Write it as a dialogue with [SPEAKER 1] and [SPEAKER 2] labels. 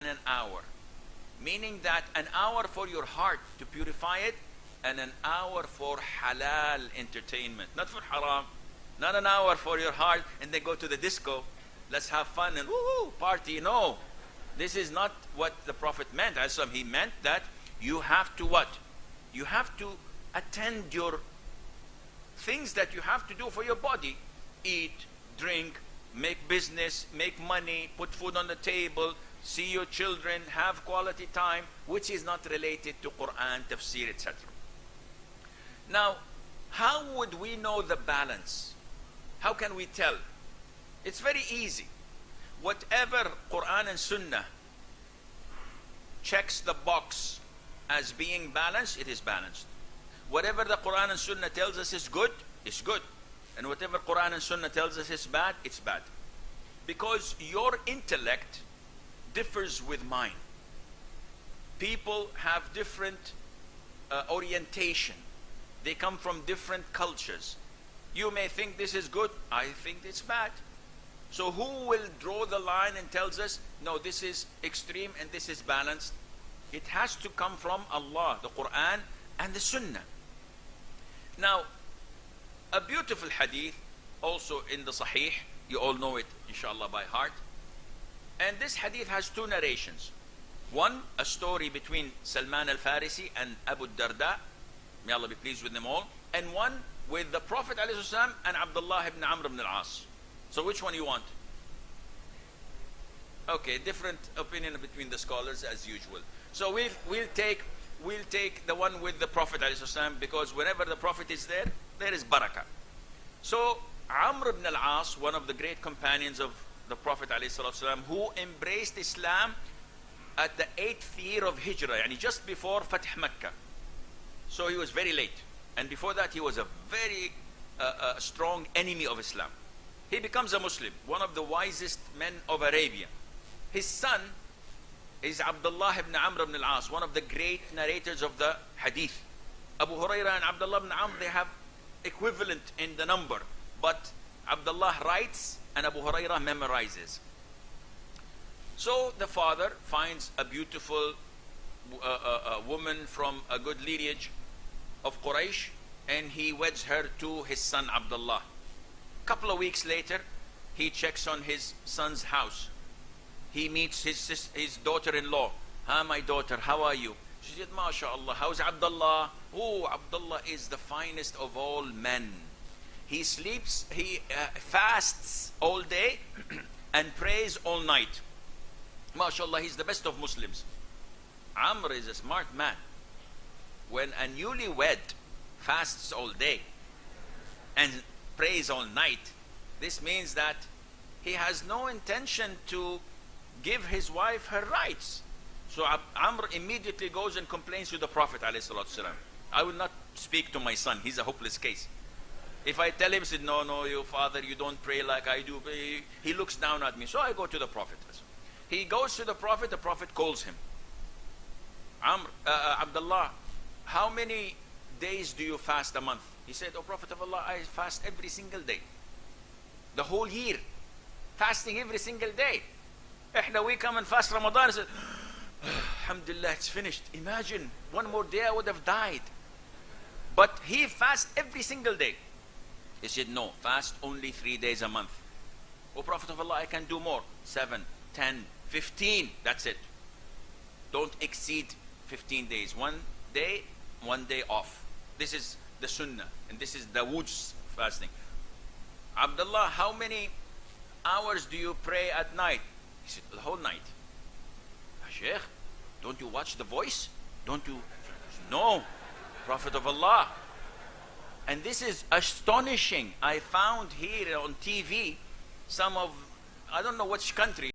[SPEAKER 1] an hour. Meaning that an hour for your heart to purify it, and an hour for halal entertainment. Not for haram. Not an hour for your heart and then go to the disco. Let's have fun and woo party. No. This is not what the Prophet meant. He meant that you have to what? You have to attend your things that you have to do for your body. Eat, drink, make business, make money, put food on the table, see your children, have quality time, which is not related to Quran, tafsir, etc. Now, how would we know the balance? How can we tell? It's very easy. Whatever Quran and Sunnah checks the box as being balanced, it is balanced. Whatever the Quran and Sunnah tells us is good, it's good. And whatever Quran and Sunnah tells us is bad, it's bad. Because your intellect differs with mine. People have different orientation. They come from different cultures. You may think this is good, I think it's bad. So who will draw the line and tells us, no, this is extreme and this is balanced? It has to come from Allah, the Quran and the Sunnah. Now, a beautiful hadith, also in the Sahih, you all know it inshallah by heart. And this hadith has two narrations. One, a story between Salman al-Farisi and Abu Darda, may Allah be pleased with them all. And one with the Prophet ﷺ and Abdullah ibn Amr ibn al-As. So which one you want? Okay, different opinion between the scholars as usual. So we'll take the one with the Prophet ﷺ, because whenever the Prophet is there, there is barakah. So Amr ibn al-As, one of the great companions of the Prophet ﷺ, who embraced Islam at the 8th year of Hijrah, yani just before Fath Makkah. So he was very late. And before that, he was a very strong enemy of Islam. He becomes a Muslim, one of the wisest men of Arabia. His son is Abdullah ibn Amr ibn al-As, one of the great narrators of the hadith. Abu Hurairah and Abdullah ibn Amr, they have equivalent in the number, but Abdullah writes and Abu Hurairah memorizes. So the father finds a beautiful woman from a good lineage of Quraysh, and he weds her to his son Abdullah. Couple of weeks later, he checks on his son's house. He meets his daughter-in-law. "Ah, my daughter, how are you?" She said, "MashaAllah, how's Abdullah?" "Oh, Abdullah is the finest of all men. He sleeps, he fasts all day and prays all night. MashaAllah, he's the best of Muslims." Amr is a smart man. When a newlywed fasts all day and prays all night, this means that he has no intention to give his wife her rights. So Amr immediately goes and complains to the Prophet ﷺ. I will not speak to my son, he's a hopeless case. If I tell him, he said, no, your father, you don't pray like I do, he looks down at me. So I go to the Prophet. He goes to the Prophet calls him. Abdullah, how many days do you fast a month? He said, "Oh Prophet of Allah, I fast every single day. The whole year. Fasting every single day. We come and fast Ramadan." I said, "Alhamdulillah, it's finished. Imagine, one more day I would have died." But he fasts every single day. He said, "No, fast only 3 days a month." "Oh Prophet of Allah, I can do more. 7, 10, 15, that's it. Don't exceed 15 days. 1 day, 1 day off. This is the Sunnah, and this is Dawood's fasting." "Abdullah, how many hours do you pray at night?" He said, "The whole night." "Sheikh, don't you watch The Voice? Don't you?" "No, Prophet of Allah." And this is astonishing. I found here on TV some of, I don't know which country,